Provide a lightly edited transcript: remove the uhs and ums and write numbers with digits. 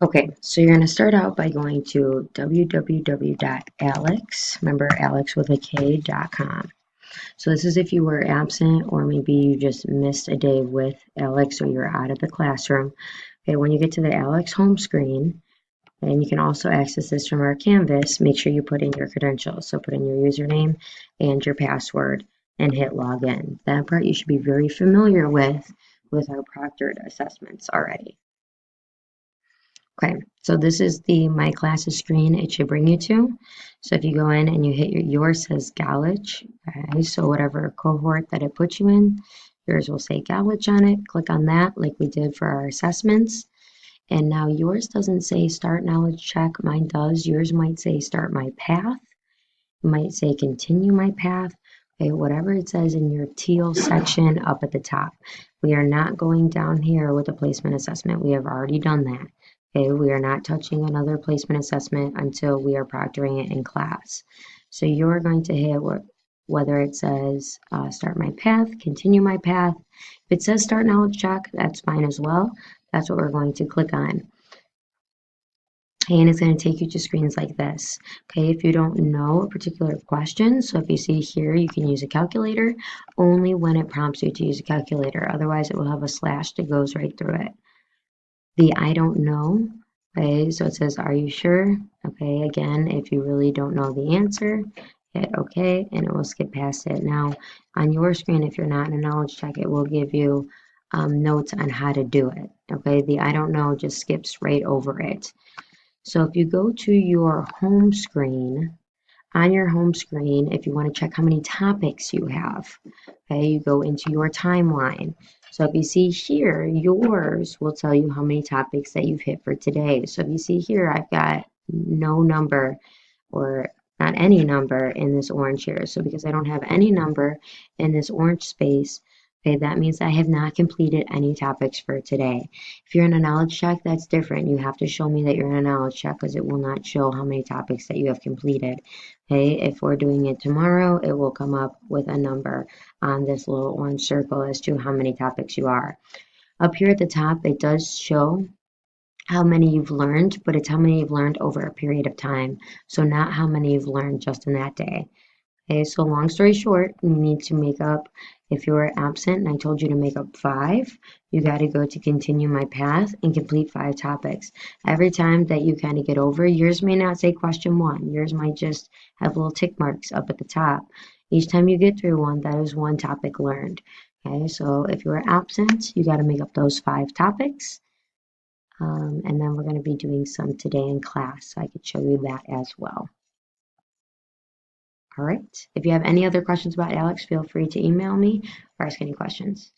Okay, so you're going to start out by going to www.alex, remember Alex with a K.com. So this is if you were absent or maybe you just missed a day with Alex or you're out of the classroom. Okay, when you get to the Alex home screen, and you can also access this from our Canvas, make sure you put in your credentials. So put in your username and your password and hit login. That part you should be very familiar with our proctored assessments already. Okay, so this is the My Classes screen it should bring you to. So if you go in and you hit yours says college, okay, so whatever cohort that it puts you in, yours will say college on it. Click on that like we did for our assessments. And now yours doesn't say start knowledge check, mine does. Yours might say start my path. It might say continue my path. Okay, whatever it says in your teal section up at the top. We are not going down here with a placement assessment. We have already done that. Okay, we are not touching another placement assessment until we are proctoring it in class. So you're going to hit whether it says start my path, continue my path. If it says start knowledge check, that's fine as well. That's what we're going to click on. And it's going to take you to screens like this. Okay, if you don't know a particular question, so if you see here, you can use a calculator only when it prompts you to use a calculator. Otherwise, it will have a slash that goes right through it. The I don't know, okay, so it says, are you sure? Okay, again, if you really don't know the answer, hit OK, and it will skip past it. Now, on your screen, if you're not in a knowledge check, it will give you notes on how to do it. Okay, the I don't know just skips right over it. So if you go to your home screen, on your home screen, if you want to check how many topics you have, okay, you go into your timeline. So if you see here, yours will tell you how many topics that you've hit for today. So if you see here, I've got no number or not any number in this orange here. So because I don't have any number in this orange space, okay, that means I have not completed any topics for today. If you're in a knowledge check, that's different. You have to show me that you're in a knowledge check because it will not show how many topics that you have completed. Okay, if we're doing it tomorrow, it will come up with a number on this little orange circle as to how many topics you are. Up here at the top, it does show how many you've learned, but it's how many you've learned over a period of time. So not how many you've learned just in that day. Okay, so long story short, you need to make up, if you were absent and I told you to make up 5, you got to go to continue my path and complete 5 topics. Every time that you kind of get over, yours may not say question 1. Yours might just have little tick marks up at the top. Each time you get through one, that is one topic learned. Okay, so if you were absent, you got to make up those 5 topics. And then we're going to be doing some today in class, so I could show you that as well. All right. If you have any other questions about ALEKS, feel free to email me or ask any questions.